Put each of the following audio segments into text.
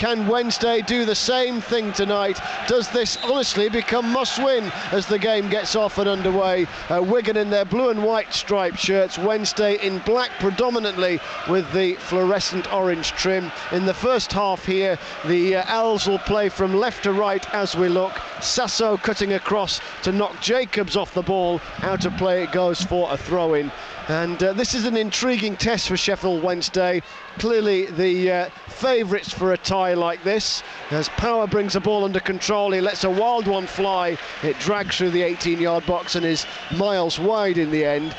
Can Wednesday do the same thing tonight? Does this honestly become must-win as the game gets off and underway? Wigan in their blue and white striped shirts, Wednesday in black predominantly with the fluorescent orange trim. In the first half here, the Owls will play from left to right as we look. Sasso cutting across to knock Jacobs off the ball. Out of play it goes for a throw-in. And this is an intriguing test for Sheffield Wednesday. Clearly the favourites for a tie like this. As Power brings the ball under control, he lets a wild one fly. It drags through the 18-yard box and is miles wide in the end.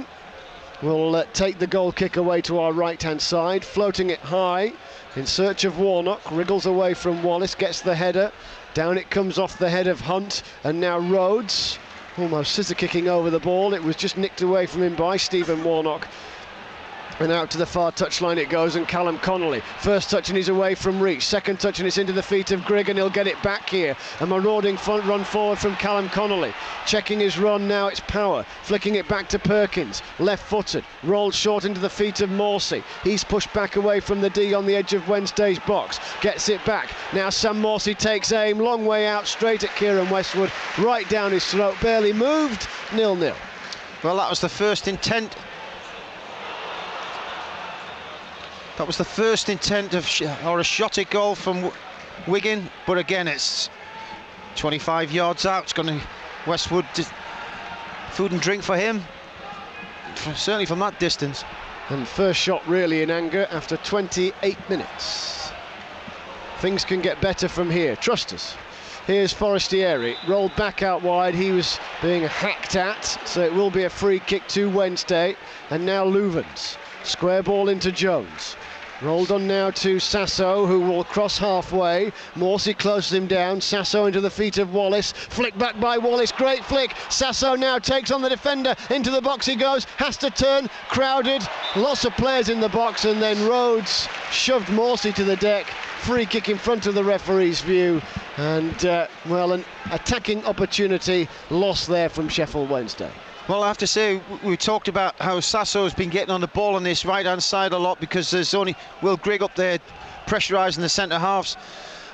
We'll take the goal kick away to our right-hand side, floating it high in search of Warnock. Wriggles away from Wallace, gets the header. Down it comes off the head of Hunt, and now Rhodes. Almost scissor kicking over the ball. It was just nicked away from him by Stephen Warnock. And out to the far touchline it goes, and Callum Connolly. First touch and he's away from reach. Second touch and it's into the feet of Grigg, and he'll get it back here. A marauding front run forward from Callum Connolly. Checking his run now, it's Power. Flicking it back to Perkins. Left-footed. Rolled short into the feet of Morsey. He's pushed back away from the D on the edge of Wednesday's box. Gets it back. Now Sam Morsey takes aim. Long way out, straight at Kieran Westwood. Right down his throat. Barely moved. 0-0. Well, that was the first intent. That was the first intent of or a shot at goal from Wigan, but again it's 25 yards out. It's going to Westwood, food and drink for him, certainly from that distance. And first shot really in anger after 28 minutes. Things can get better from here, trust us. Here's Forestieri, rolled back out wide. He was being hacked at, so it will be a free kick to Wednesday. And now Louvens, square ball into Jones. Rolled on now to Sasso, who will cross halfway. Morsey closes him down. Sasso into the feet of Wallace. Flick back by Wallace. Great flick. Sasso now takes on the defender. Into the box he goes. Has to turn. Crowded. Lots of players in the box. And then Rhodes shoved Morsey to the deck. Free kick in front of the referee's view. And, well, an attacking opportunity lost there from Sheffield Wednesday. Well, I have to say, we talked about how Sasso's been getting on the ball on this right-hand side a lot because there's only Will Grigg up there pressurising the centre halves.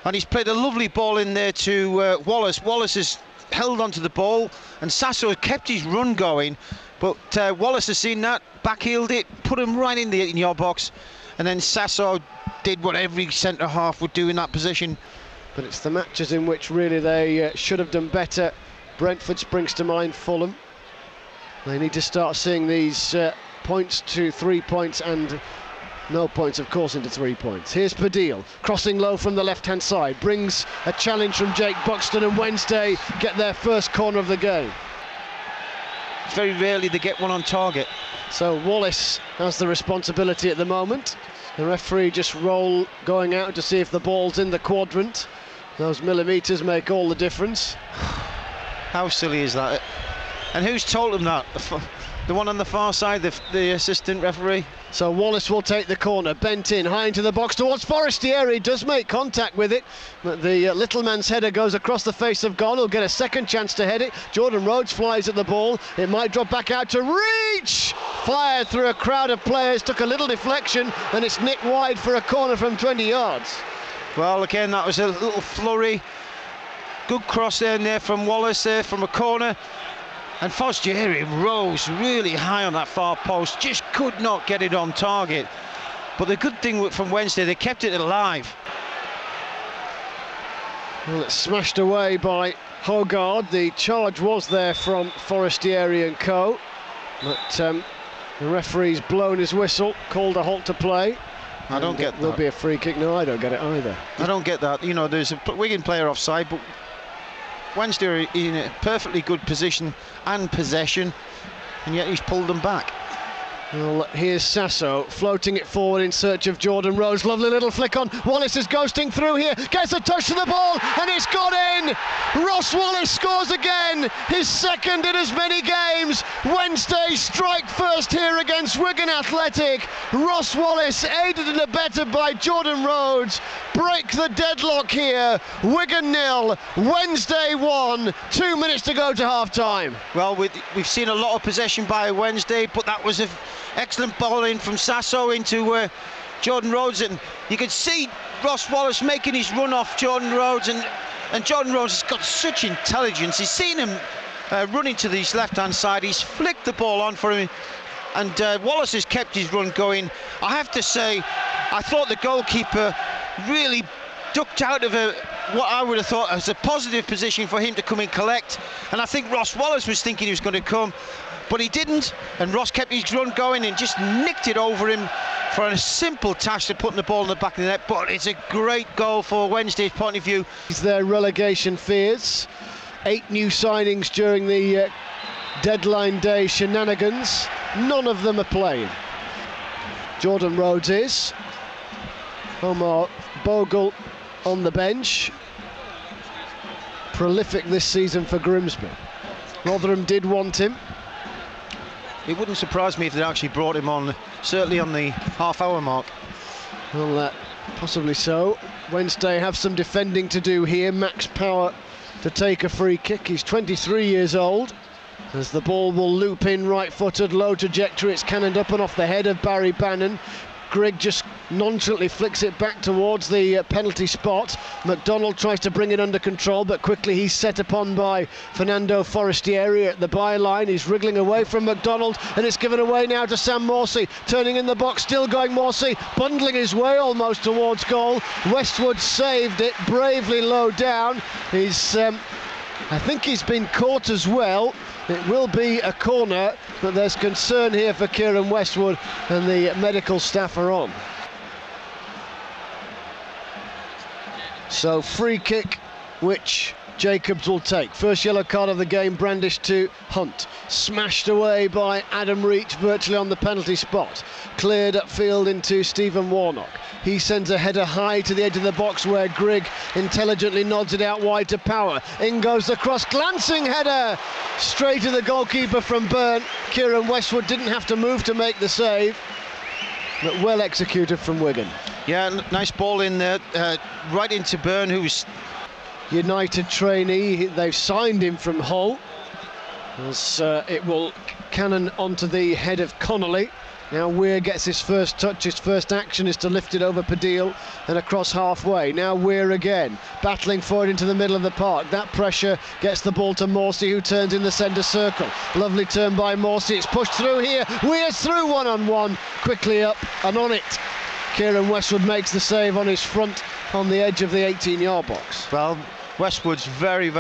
And he's played a lovely ball in there to Wallace. Wallace has held onto the ball and Sasso has kept his run going. But Wallace has seen that, backheeled it, put him right in the 18-yard box. And then Sasso did what every centre half would do in that position. But it's the matches in which really they should have done better. Brentford springs to mind, Fulham. They need to start seeing these points to 3 points and no points, of course, into 3 points. Here's Padil, crossing low from the left-hand side. Brings a challenge from Jake Buxton, and Wednesday get their first corner of the game. Very rarely they get one on target. So Wallace has the responsibility at the moment. The referee just going out to see if the ball's in the quadrant. Those millimetres make all the difference. How silly is that? And who's told him that? The one on the far side, the assistant referee? So Wallace will take the corner, bent in, high into the box towards Forestieri, does make contact with it, but the little man's header goes across the face of goal. He'll get a second chance to head it. Jordan Rhodes flies at the ball. It might drop back out to reach! Fired through a crowd of players, took a little deflection, and it's nicked wide for a corner from 20 yards. Well, again, that was a little flurry. Good cross there from Wallace there from a corner. And Forestieri rose really high on that far post, just could not get it on target. But the good thing from Wednesday, they kept it alive. Well, it's smashed away by Hogard. The charge was there from Forestieri and co. But the referee's blown his whistle, called a halt to play. I don't get that. There'll be a free kick. No, I don't get it either. I don't get that. You know, there's a Wigan player offside, but Wednesday are in a perfectly good position and possession, and yet he's pulled them back. Well, here's Sasso floating it forward in search of Jordan Rhodes. Lovely little flick on. Wallace is ghosting through here, gets a touch to the ball, and it's got in. Ross Wallace scores again, his second in as many games. Wednesday strike first here against Wigan Athletic. Ross Wallace, aided and abetted by Jordan Rhodes, break the deadlock here. Wigan 0, Wednesday 1. 2 minutes to go to half-time. Well, we've seen a lot of possession by Wednesday, but that was an excellent ball in from Sasso into Jordan Rhodes, and you could see Ross Wallace making his run off Jordan Rhodes, and Jordan Rhodes has got such intelligence. He's seen him running to his left-hand side. He's flicked the ball on for him, and Wallace has kept his run going. I have to say, I thought the goalkeeper really ducked out of what I would have thought as a positive position for him to come and collect, and I think Ross Wallace was thinking he was going to come, but he didn't, and Ross kept his run going and just nicked it over him for a simple task of putting the ball in the back of the net. But it's a great goal for Wednesday's point of view. Their relegation fears. 8 new signings during the deadline day shenanigans. None of them are playing. Jordan Rhodes is. Omar Bogle on the bench. Prolific this season for Grimsby. Rotherham did want him. It wouldn't surprise me if they actually brought him on, certainly on the half-hour mark. Well, possibly so. Wednesday have some defending to do here. Max Power to take a free kick. He's 23 years old. As the ball will loop in, right-footed, low trajectory. It's cannoned up and off the head of Barry Bannon. Grigg just nonchalantly flicks it back towards the penalty spot. McDonald tries to bring it under control, but quickly he's set upon by Fernando Forestieri at the byline. He's wriggling away from McDonald, and it's given away now to Sam Morsey. Turning in the box, still going Morsey, bundling his way almost towards goal. Westwood saved it bravely low down. I think he's been caught as well. It will be a corner, but there's concern here for Kieran Westwood, and the medical staff are on. So free kick, which Jacobs will take. First yellow card of the game brandished to Hunt. Smashed away by Adam Reach virtually on the penalty spot. Cleared upfield into Stephen Warnock. He sends a header high to the edge of the box where Grigg intelligently nods it out wide to Power. In goes the cross, glancing header straight to the goalkeeper from Byrne. Kieran Westwood didn't have to move to make the save, but well executed from Wigan. Yeah, nice ball in there, right into Byrne, who's United trainee. They've signed him from Hull, as it will cannon onto the head of Connolly. Now Weir gets his first touch. His first action is to lift it over Padil and across halfway. Now Weir again, battling for it into the middle of the park. That pressure gets the ball to Morsey, who turns in the centre circle. Lovely turn by Morsey. It's pushed through here. Weir's through one-on-one, quickly up and on it. Kieran Westwood makes the save on his front on the edge of the 18-yard box. Well, Westwood's very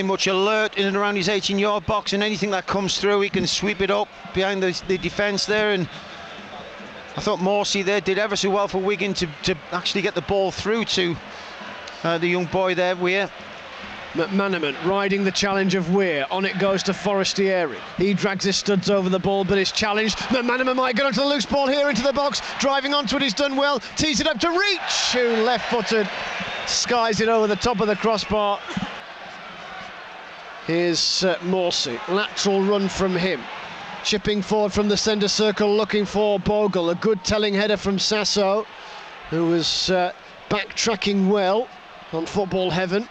much alert in and around his 18-yard box, and anything that comes through he can sweep it up behind the defence there. And I thought Morsey there did ever so well for Wigan to actually get the ball through to the young boy there, Weir. McManaman riding the challenge of Weir. On it goes to Forestieri. He drags his studs over the ball, but is challenged. McManaman might get onto the loose ball here into the box. Driving onto it, he's done well. Tees it up to Reach, who left-footed skies it over the top of the crossbar. Here's Morsey. Lateral run from him. Chipping forward from the centre circle, looking for Bogle. A good telling header from Sasso, who was backtracking well on Football Heaven.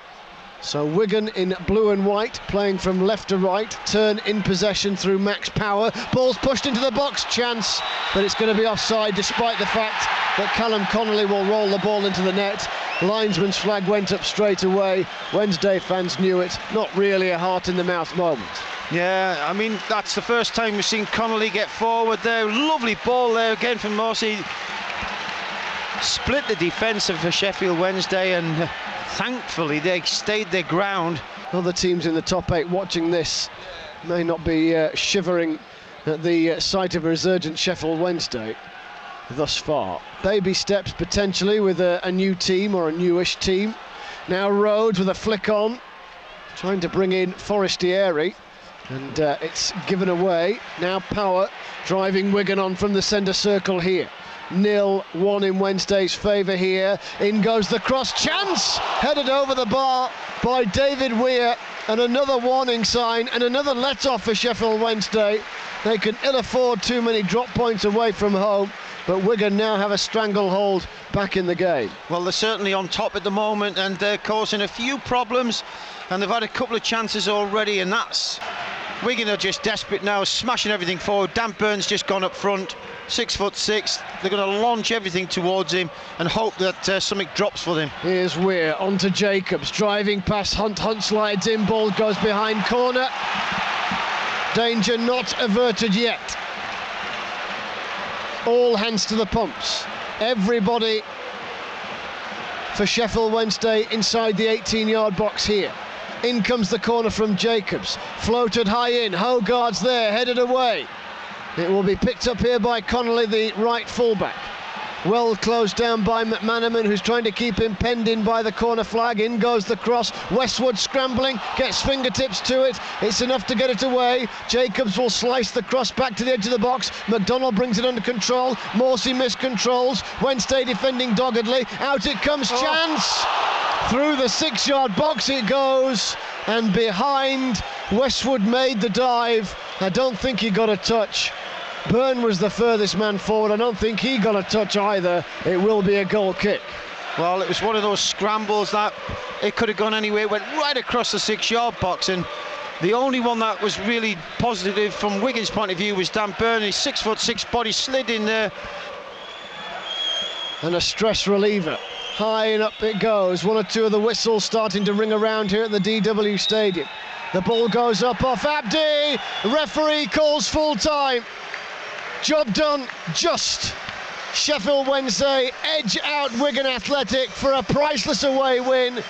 So Wigan in blue and white, playing from left to right. Turn in possession through Max Power. Ball's pushed into the box, chance, but it's going to be offside despite the fact that Callum Connolly will roll the ball into the net. Linesman's flag went up straight away. Wednesday fans knew it. Not really a heart-in-the-mouth moment. Yeah, I mean, that's the first time we've seen Connolly get forward there. Lovely ball there again from Morsey. Split the defence of Sheffield Wednesday, and thankfully they stayed their ground. Other teams in the top 8 watching this may not be shivering at the sight of a resurgent Sheffield Wednesday thus far. Baby steps potentially with a new team, or a newish team. Now Rhodes with a flick on, trying to bring in Forestieri, and it's given away. Now Power driving Wigan on from the centre circle here. 0-1 in Wednesday's favour here. In goes the cross, chance! Headed over the bar by David Weir, and another warning sign and another let-off for Sheffield Wednesday. They can ill afford too many drop points away from home, but Wigan now have a stranglehold back in the game. Well, they're certainly on top at the moment, and they're causing a few problems, and they've had a couple of chances already, and that's... Wigan are just desperate now, smashing everything forward. Dan Burns just gone up front. 6'6". They're going to launch everything towards him and hope that something drops for them. Here's Weir onto Jacobs, driving past Hunt. Hunt slides in, ball goes behind corner. Danger not averted yet. All hands to the pumps. Everybody for Sheffield Wednesday inside the 18-yard box here. In comes the corner from Jacobs. Floated high in. Hogarth's there, headed away. It will be picked up here by Connolly, the right fullback. Well closed down by McManaman, who's trying to keep him penned in by the corner flag. In goes the cross. Westwood scrambling, gets fingertips to it. It's enough to get it away. Jacobs will slice the cross back to the edge of the box. McDonald brings it under control. Morsey miscontrols. Wednesday defending doggedly. Out it comes, chance! Through the 6-yard box it goes, and behind. Westwood made the dive. I don't think he got a touch. Byrne was the furthest man forward. I don't think he got a touch either. It will be a goal kick. Well, it was one of those scrambles that it could have gone anywhere. It went right across the 6-yard box, and the only one that was really positive from Wigan's point of view was Dan Byrne. His 6'6" body slid in there. And a stress reliever. High and up it goes. One or two of the whistles starting to ring around here at the DW Stadium. The ball goes up off Abdi. Referee calls full time. Job done, just. Sheffield Wednesday edge out Wigan Athletic for a priceless away win.